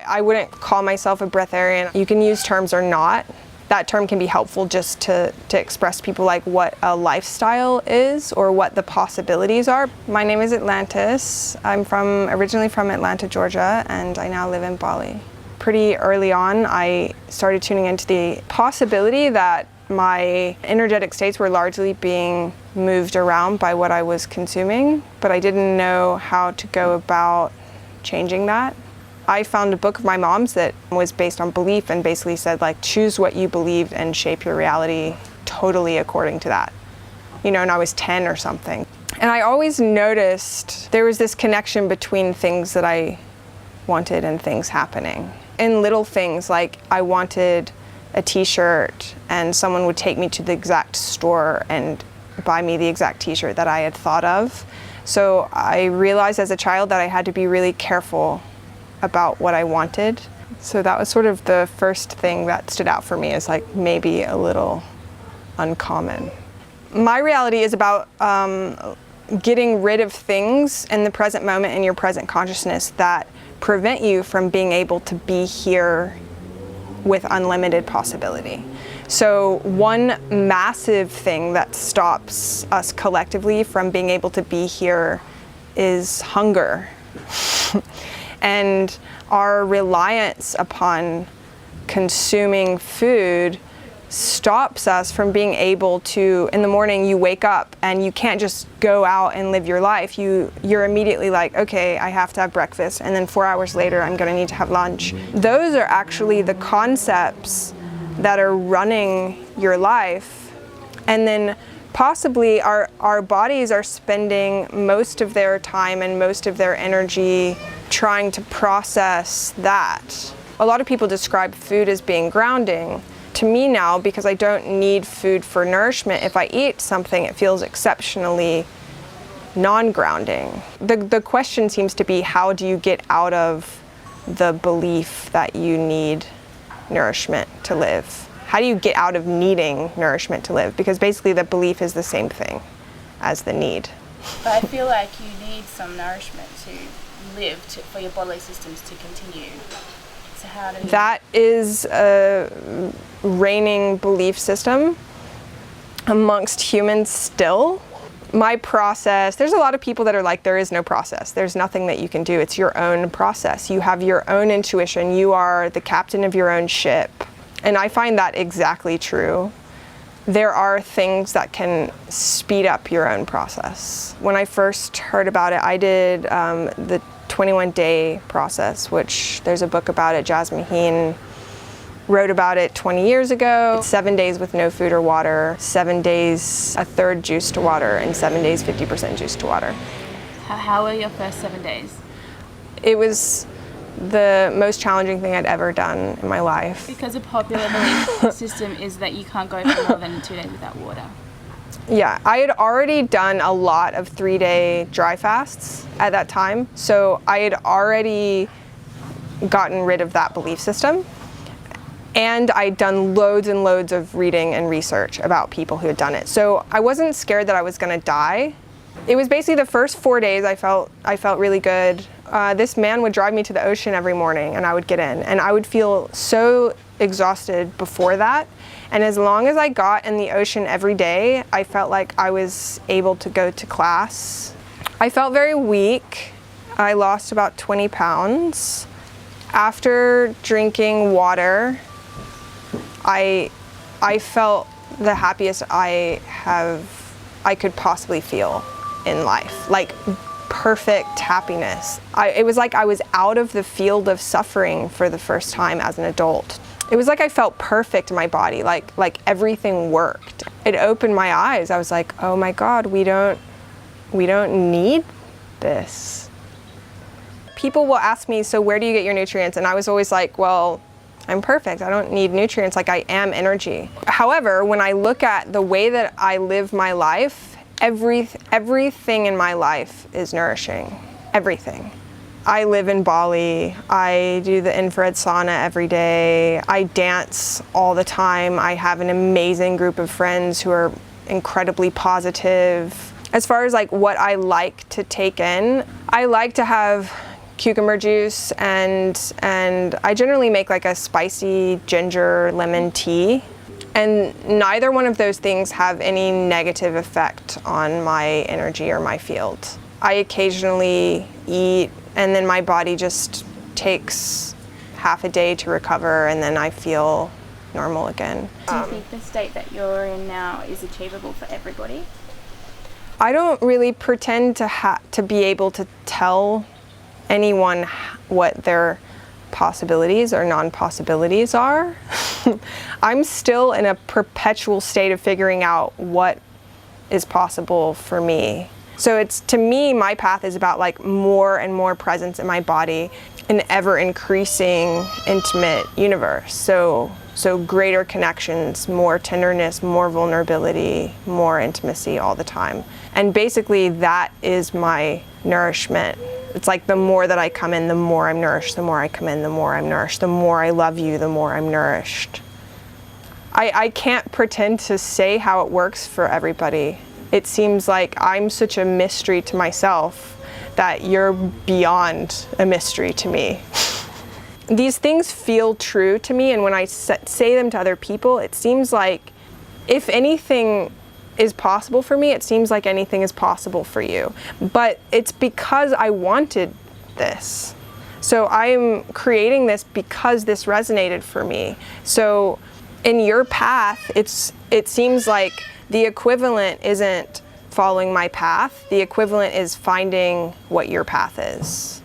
I wouldn't call myself a breatharian. You can use terms or not. That term can be helpful just to express to people like what a lifestyle is or what the possibilities are. My name is Atlantis. I'm originally from Atlanta, Georgia, and I now live in Bali. Pretty early on, I started tuning into the possibility that my energetic states were largely being moved around by what I was consuming, but I didn't know how to go about changing that. I found a book of my mom's that was based on belief and basically said, like, choose what you believe and shape your reality totally according to that. You know, and I was 10 or something. And I always noticed there was this connection between things that I wanted and things happening. In little things, like I wanted a t-shirt and someone would take me to the exact store and buy me the exact t-shirt that I had thought of. So I realized as a child that I had to be really careful about what I wanted. So that was sort of the first thing that stood out for me as like maybe a little uncommon. My reality is about getting rid of things in the present moment in your present consciousness that prevent you from being able to be here with unlimited possibility. So one massive thing that stops us collectively from being able to be here is hunger. And our reliance upon consuming food stops us from being able to, in the morning you wake up and you can't just go out and live your life. You're immediately like, okay, I have to have breakfast, and then 4 hours later I'm gonna need to have lunch. Those are actually the concepts that are running your life. And then possibly our bodies are spending most of their time and most of their energy trying to process that. A lot of people describe food as being grounding. To me now, because I don't need food for nourishment, if I eat something, it feels exceptionally non-grounding. The question seems to be, how do you get out of the belief that you need nourishment to live? How do you get out of needing nourishment to live? Because basically the belief is the same thing as the need. But I feel like you need some nourishment to live, for your bodily systems to continue. So how do you... That is a reigning belief system amongst humans still. My process, there's a lot of people that are like, there is no process. There's nothing that you can do. It's your own process. You have your own intuition. You are the captain of your own ship. And I find that exactly true. There are things that can speed up your own process. When I first heard about it, I did the 21-day process, which there's a book about it. Jasmine Heen wrote about it 20 years ago. It's 7 days with no food or water, 7 days a third juice to water, and 7 days 50% juice to water. How were your first 7 days? It was the most challenging thing I'd ever done in my life. Because a popular belief system is that you can't go for more than 2 days without water. Yeah, I had already done a lot of 3-day dry fasts at that time, so I had already gotten rid of that belief system. And I'd done loads and loads of reading and research about people who had done it. So I wasn't scared that I was gonna die. It was basically the first 4 days I felt really good. This man would drive me to the ocean every morning and I would get in, and I would feel so exhausted before that. And as long as I got in the ocean every day, I felt like I was able to go to class. I felt very weak. I lost about 20 pounds. After drinking water, I felt the happiest I could possibly feel in life, like perfect happiness. It was like I was out of the field of suffering for the first time as an adult. It was like I felt perfect in my body, like everything worked. It opened my eyes. I was like, oh my God, we don't need this. People will ask me, so where do you get your nutrients? And I was always like, well, I'm perfect. I don't need nutrients, like I am energy. However, when I look at the way that I live my life, everything in my life is nourishing, everything. I live in Bali. I do the infrared sauna every day. I dance all the time. I have an amazing group of friends who are incredibly positive. As far as like what I like to take in, I like to have cucumber juice, and I generally make like a spicy ginger lemon tea. And neither one of those things have any negative effect on my energy or my field. I occasionally eat, and then my body just takes half a day to recover, and then I feel normal again. Do you think the state that you're in now is achievable for everybody? I don't really pretend to be able to tell anyone what their possibilities or non-possibilities are. I'm still in a perpetual state of figuring out what is possible for me. So it's, to me, my path is about like more and more presence in my body, an ever increasing intimate universe. So greater connections, more tenderness, more vulnerability, more intimacy all the time. And basically that is my nourishment. It's like the more that I come in, the more I'm nourished. The more I come in, the more I'm nourished. The more I love you, the more I'm nourished. I can't pretend to say how it works for everybody. It seems like I'm such a mystery to myself that you're beyond a mystery to me. These things feel true to me, and when I say them to other people, it seems like if anything is possible for me, it seems like anything is possible for you. But it's because I wanted this. So I'm creating this because this resonated for me. So in your path, it seems like the equivalent isn't following my path. The equivalent is finding what your path is.